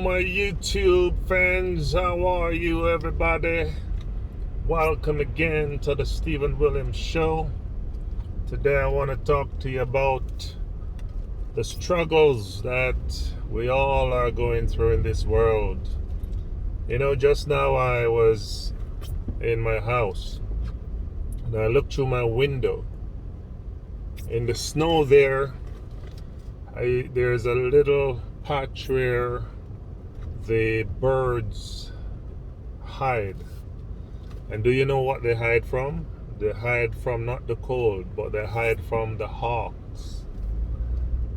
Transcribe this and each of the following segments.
my YouTube fans. How are you, everybody? Welcome again to the Stephen Williams Show. Today I want to talk to you about the struggles that we all are going through in this world. You know, just now I was in my house and I looked through my window. In the snow there's a little patch where the birds hide. And do you know what they hide from? They hide from not the cold, but they hide from the hawks.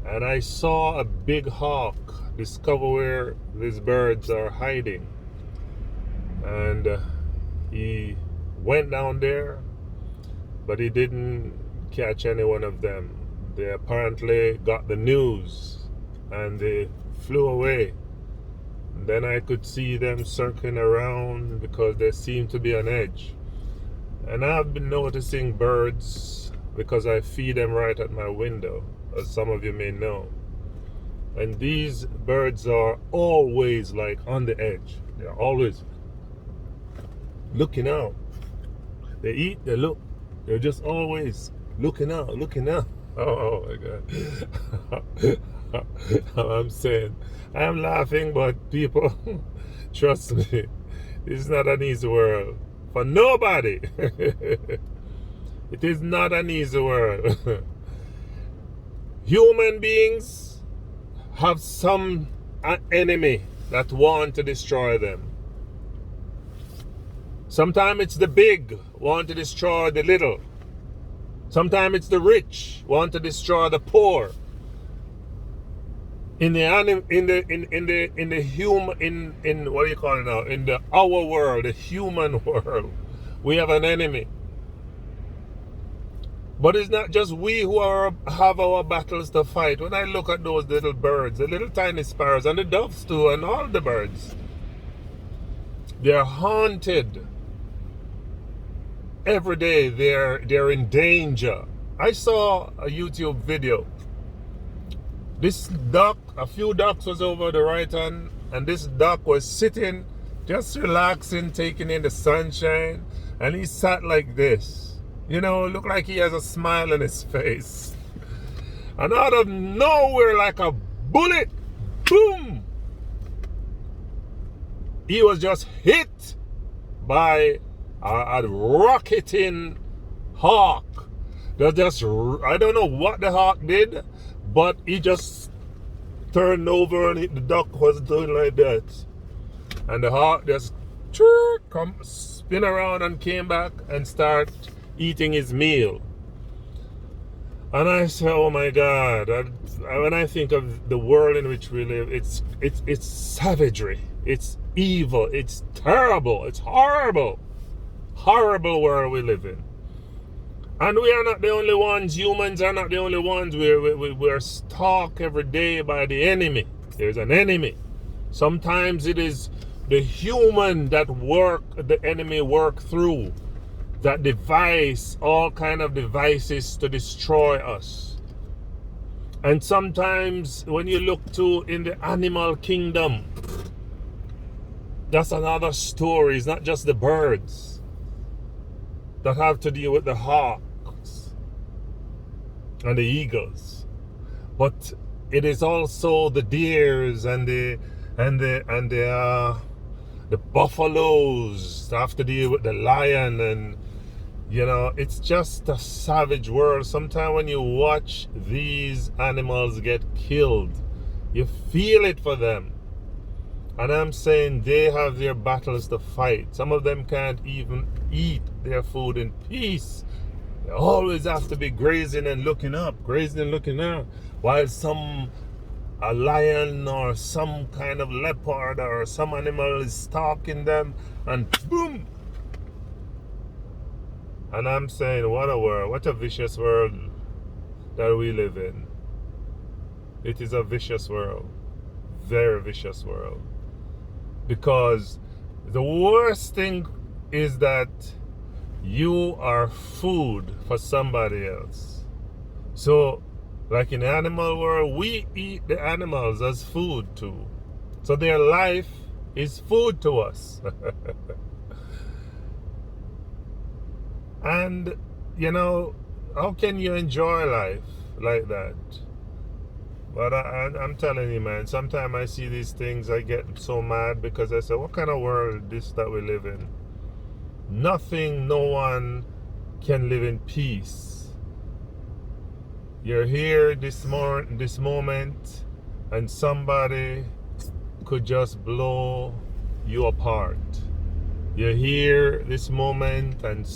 And I saw a big hawk discover where these birds are hiding. And he went down there, but he didn't catch any one of them. They apparently got the news and they flew away. And then I could see them circling around because they seem to be on edge. And I've been noticing birds because I feed them right at my window, as some of you may know. And these birds are always like on the edge. They're always looking out. They eat, they look. They're just always looking out. Oh my God. I'm saying, I'm laughing, but people, trust me, this is not an easy world for nobody. It is not an easy world. Human beings have some enemy that want to destroy them. Sometimes it's the big want to destroy the little. Sometimes it's the rich want to destroy the poor. In the our world, the human world, we have an enemy. But it's not just we who have our battles to fight. When I look at those little birds, the little tiny sparrows, and the doves too, and all the birds, they're haunted. Every day they're in danger. I saw a YouTube video. This duck, a few ducks was over the right hand, and this duck was sitting, just relaxing, taking in the sunshine, and he sat like this. You know, looked like he has a smile on his face. And out of nowhere, like a bullet, boom! He was just hit by a rocketing hawk. I don't know what the hawk did, but he just turned over and the duck was doing like that. And the hawk just spin around and came back and start eating his meal. And I said, oh my God, when I think of the world in which we live, it's savagery, it's evil, it's terrible, it's horrible. Horrible world we live in. And we are not the only ones. Humans are not the only ones. We're stalked every day by the enemy. There's an enemy. Sometimes it is the human that the enemy work through, that devise all kind of devices to destroy us. And sometimes when you look to in the animal kingdom, that's another story. It's not just the birds that have to deal with the hawks and the eagles, but it is also the deers and the buffaloes that have to deal with the lion. And you know, it's just a savage world. Sometimes when you watch these animals get killed, you feel it for them. And I'm saying they have their battles to fight. Some of them can't even eat their food in peace. They always have to be grazing and looking up, while a lion or some kind of leopard or some animal is stalking them, and boom. And I'm saying, what a world, what a vicious world that we live in. It is a vicious world, very vicious world. Because the worst thing is that you are food for somebody else. So, like in the animal world, we eat the animals as food too. So their life is food to us. And, you know, how can you enjoy life like that? But I'm telling you, man, sometimes I see these things, I get so mad because I say, what kind of world is this that we live in? Nothing, no one can live in peace. You're here this moment, and somebody could just blow you apart. You're here this moment, and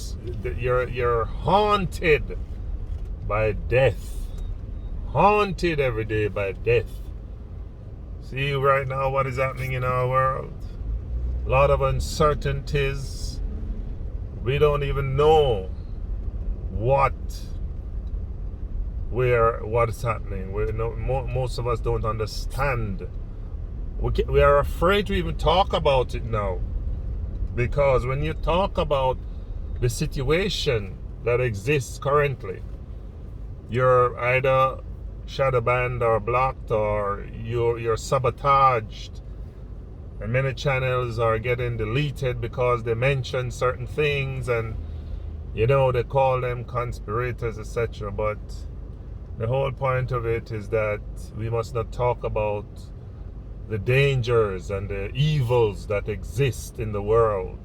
you're haunted by death. Haunted every day by death. See right now what is happening in our world. A lot of uncertainties. We don't even know what's happening. Most of us don't understand. We are afraid to even talk about it now, because when you talk about the situation that exists currently, you're either shadow banned or blocked, or you're sabotaged, and many channels are getting deleted because they mention certain things, and you know, they call them conspirators, etc. But the whole point of it is that we must not talk about the dangers and the evils that exist in the world.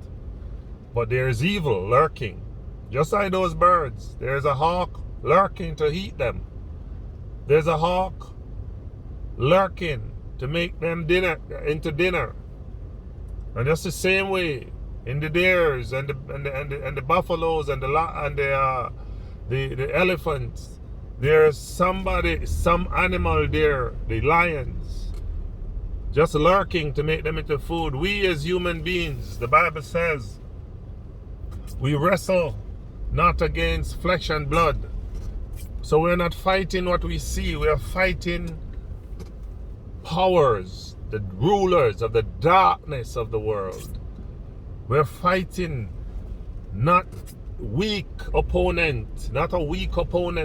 But there's evil lurking, just like those birds. There's a hawk lurking to eat them. There's a hawk lurking to make them into dinner. And just the same way in the deers and the buffaloes and the elephants, there's some animal there, the lions, just lurking to make them into food. We as human beings, the Bible says, we wrestle not against flesh and blood. So we're not fighting what we see. We are fighting powers, the rulers of the darkness of the world. We're fighting not a weak opponent,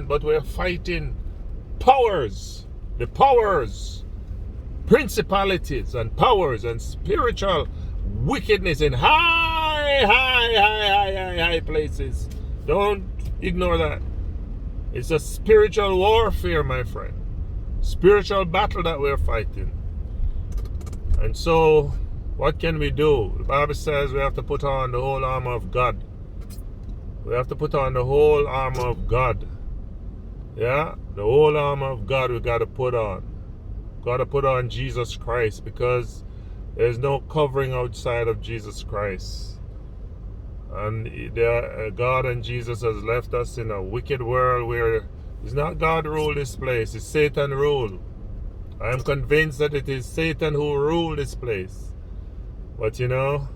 but we're fighting powers. The powers, principalities and powers and spiritual wickedness in high places. Don't ignore that. It's a spiritual warfare, my friend. Spiritual battle that we're fighting. And so, what can we do? The Bible says we have to put on the whole armor of God. We have to put on the whole armor of God. Yeah? The whole armor of God we got to put on. Got to put on Jesus Christ, because there's no covering outside of Jesus Christ. And God and Jesus has left us in a wicked world where it's not God rule this place, it's Satan rule. I am convinced that it is Satan who rule this place. But you know,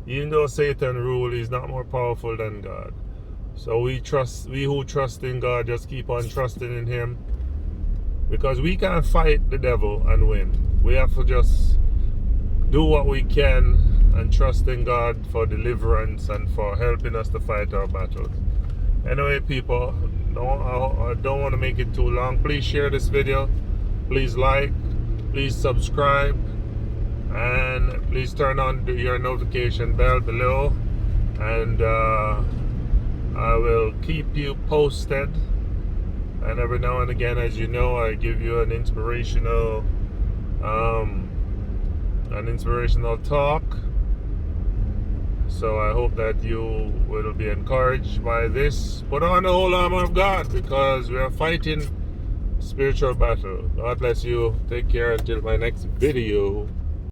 even though Satan rule, he's not more powerful than God. So we who trust in God just keep on trusting in him, because we can't fight the devil and win. We have to just do what we can and trust in God for deliverance and for helping us to fight our battles. Anyway, people, I don't want to make it too long. Please share this video. Please like. Please subscribe. And please turn on your notification bell below. And I will keep you posted. And every now and again, as you know, I give you an inspirational talk. So I hope that you will be encouraged by this. Put on the whole armor of God, because we are fighting spiritual battle. God bless you. Take care until my next video.